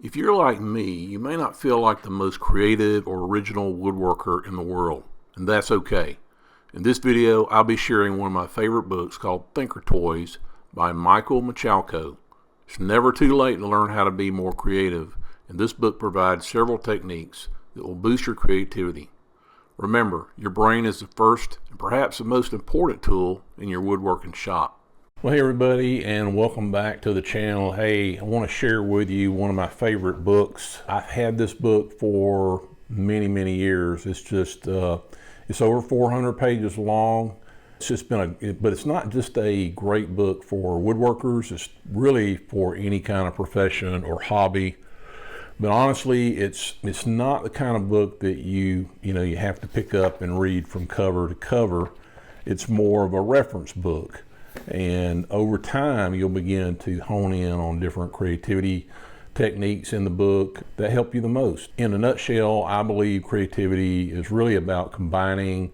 If you're like me, you may not feel like the most creative or original woodworker in the world, and that's okay. In this video, I'll be sharing one of my favorite books called Thinkertoys by Michael Michalko. It's never too late to learn how to be more creative, and this book provides several techniques that will boost your creativity. Remember, your brain is the first and perhaps the most important tool in your woodworking shop. Well, hey everybody, and welcome back to the channel. Hey, I want to share with you one of my favorite books. I've had this book for many years. It's just it's over 400 pages long. It's just been but it's not just a great book for woodworkers. It's really for any kind of profession or hobby. But honestly, it's not the kind of book that you have to pick up and read from cover to cover. It's more of a reference book. And over time, you'll begin to hone in on different creativity techniques in the book that help you the most. In a nutshell, I believe creativity is really about combining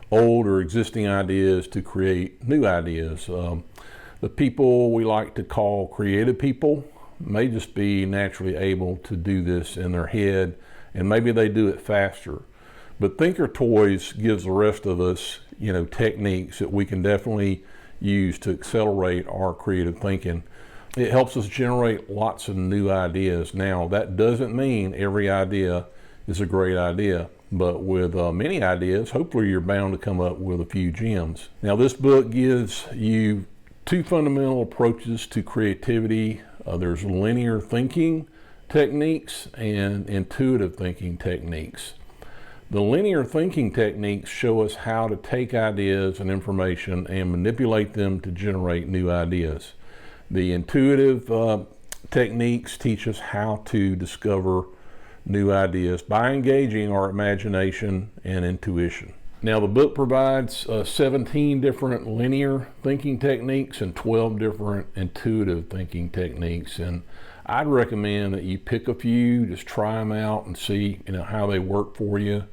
old or existing ideas to create new ideas. The people we like to call creative people may just be naturally able to do this in their head, and maybe they do it faster. But Thinkertoys gives the rest of us, techniques that we can definitely use to accelerate our creative thinking. It helps us generate lots of new ideas. Now, that doesn't mean every idea is a great idea, but with many ideas, hopefully you're bound to come up with a few gems. Now, this book gives you two fundamental approaches to creativity. There's linear thinking techniques and intuitive thinking techniques. The linear thinking techniques show us how to take ideas and information and manipulate them to generate new ideas. The intuitive techniques teach us how to discover new ideas by engaging our imagination and intuition. Now, the book provides 17 different linear thinking techniques and 12 different intuitive thinking techniques. And I'd recommend that you pick a few, just try them out and see how they work for you.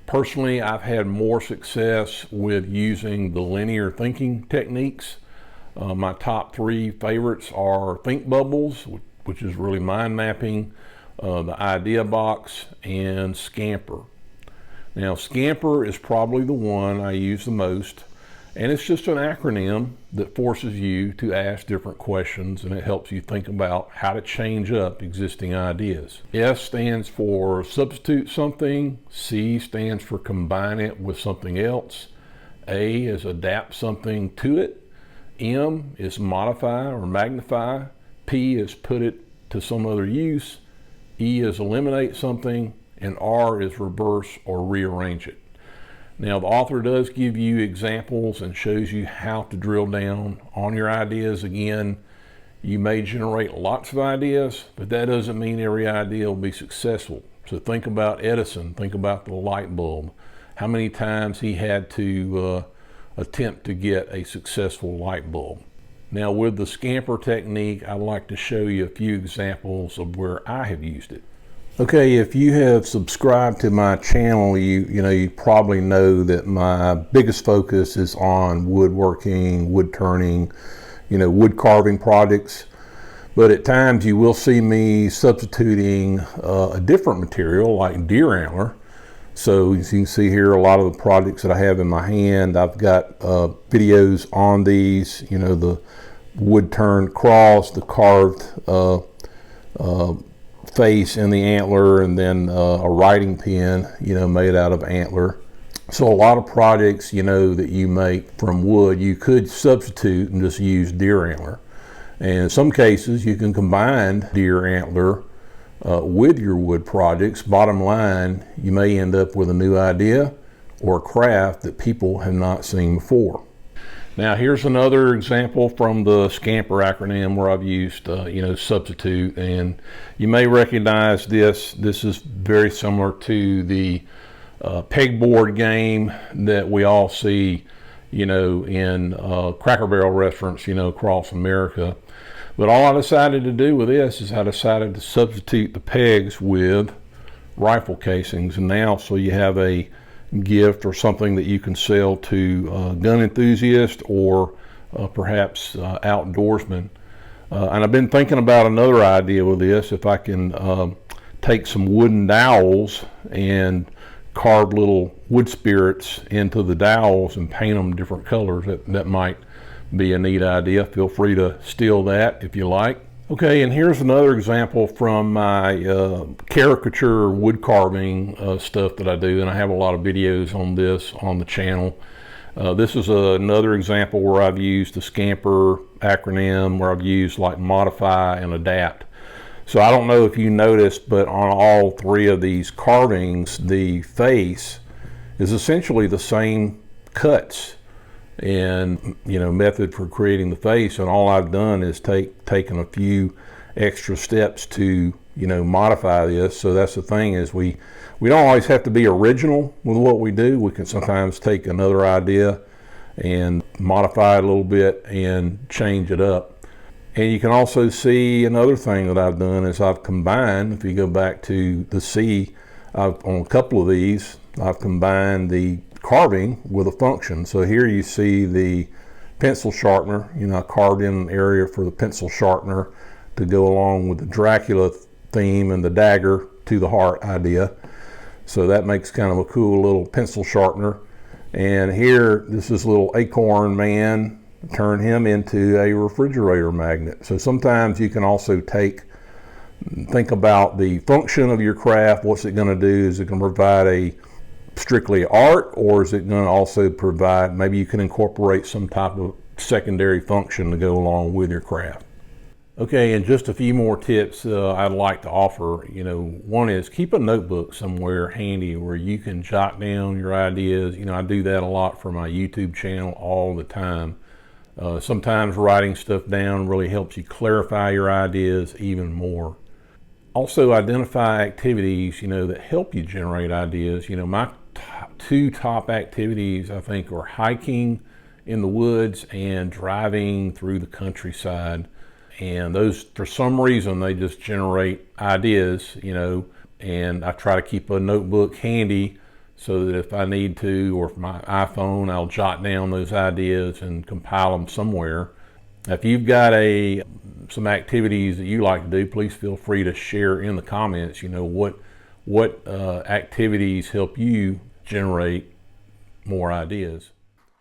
Personally, I've had more success with using the linear thinking techniques. My top three favorites are Think Bubbles, which is really mind mapping, the Idea Box, and Scamper. Now, Scamper is probably the one I use the most, and it's just an acronym that forces you to ask different questions, and it helps you think about how to change up existing ideas. S stands for substitute something, C stands for combine it with something else, A is adapt something to it, M is modify or magnify, P is put it to some other use, E is eliminate something, and R is reverse or rearrange it. Now, the author does give you examples and shows you how to drill down on your ideas. Again, you may generate lots of ideas, but that doesn't mean every idea will be successful. So think about Edison, think about the light bulb, how many times he had to attempt to get a successful light bulb. Now, with the Scamper technique, I'd like to show you a few examples of where I have used it. Okay, if you have subscribed to my channel, you probably know that my biggest focus is on woodworking, wood turning, wood carving projects. But at times you will see me substituting a different material like deer antler. So as you can see here, a lot of the projects that I have in my hand, I've got videos on these, the wood turned cross, the carved face in the antler, and then a writing pen made out of antler. So a lot of projects that you make from wood, you could substitute and just use deer antler, and in some cases you can combine deer antler with your wood projects. Bottom line, you may end up with a new idea or a craft that people have not seen before. Now, here's another example from the SCAMPER acronym where I've used, substitute, and you may recognize this. This is very similar to the pegboard game that we all see, in Cracker Barrel restaurants, across America. But all I decided to do with this is I decided to substitute the pegs with rifle casings, and now so you have a gift or something that you can sell to gun enthusiasts or perhaps outdoorsmen And I've been thinking about another idea with this. If I can take some wooden dowels and carve little wood spirits into the dowels and paint them different colors, that might be a neat idea. Feel free to steal that if you like. Okay, and here's another example from my caricature wood carving stuff that I do, and I have a lot of videos on this on the channel. This is another example where I've used the SCAMPER acronym, where I've used like modify and adapt. So I don't know if you noticed, but on all three of these carvings, the face is essentially the same cuts and method for creating the face, and all I've done is taken a few extra steps to modify this. So that's the thing, is we don't always have to be original with what we do. We can sometimes take another idea and modify it a little bit and change it up. And you can also see another thing that I've done is I've combined, if you go back to the C, on a couple of these, I've combined the carving with a function. So here you see the pencil sharpener. I carved in an area for the pencil sharpener to go along with the Dracula theme and the dagger to the heart idea. So that makes kind of a cool little pencil sharpener. And here, this is little acorn man, turn him into a refrigerator magnet. So sometimes you can also think about the function of your craft. What's it going to do? Is it going to provide a strictly art, or is it going to also provide, maybe you can incorporate some type of secondary function to go along with your craft. Okay, and just a few more tips I'd like to offer. One is keep a notebook somewhere handy where you can jot down your ideas. I do that a lot for my YouTube channel all the time. Sometimes writing stuff down really helps you clarify your ideas even more. Also, identify activities, that help you generate ideas. My two top activities, I think, are hiking in the woods and driving through the countryside. And those, for some reason, they just generate ideas, and I try to keep a notebook handy so that if I need to, or if my iPhone, I'll jot down those ideas and compile them somewhere. If you've got some activities that you like to do, please feel free to share in the comments, what activities help you generate more ideas.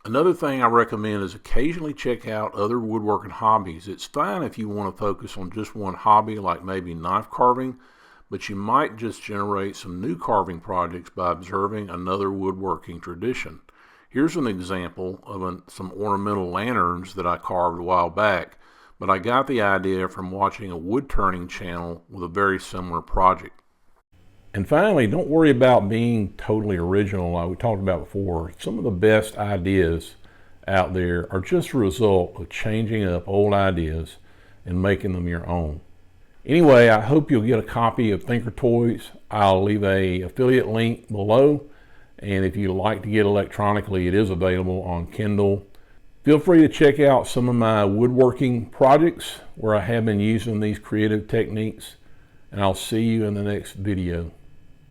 Another thing I recommend is occasionally check out other woodworking hobbies. It's fine if you want to focus on just one hobby, like maybe knife carving, but you might just generate some new carving projects by observing another woodworking tradition. Here's an example of some ornamental lanterns that I carved a while back, but I got the idea from watching a wood turning channel with a very similar project. And finally, don't worry about being totally original like we talked about before. Some of the best ideas out there are just a result of changing up old ideas and making them your own. Anyway, I hope you'll get a copy of Thinkertoys. I'll leave an affiliate link below. And if you'd like to get electronically, it is available on Kindle. Feel free to check out some of my woodworking projects where I have been using these creative techniques. And I'll see you in the next video.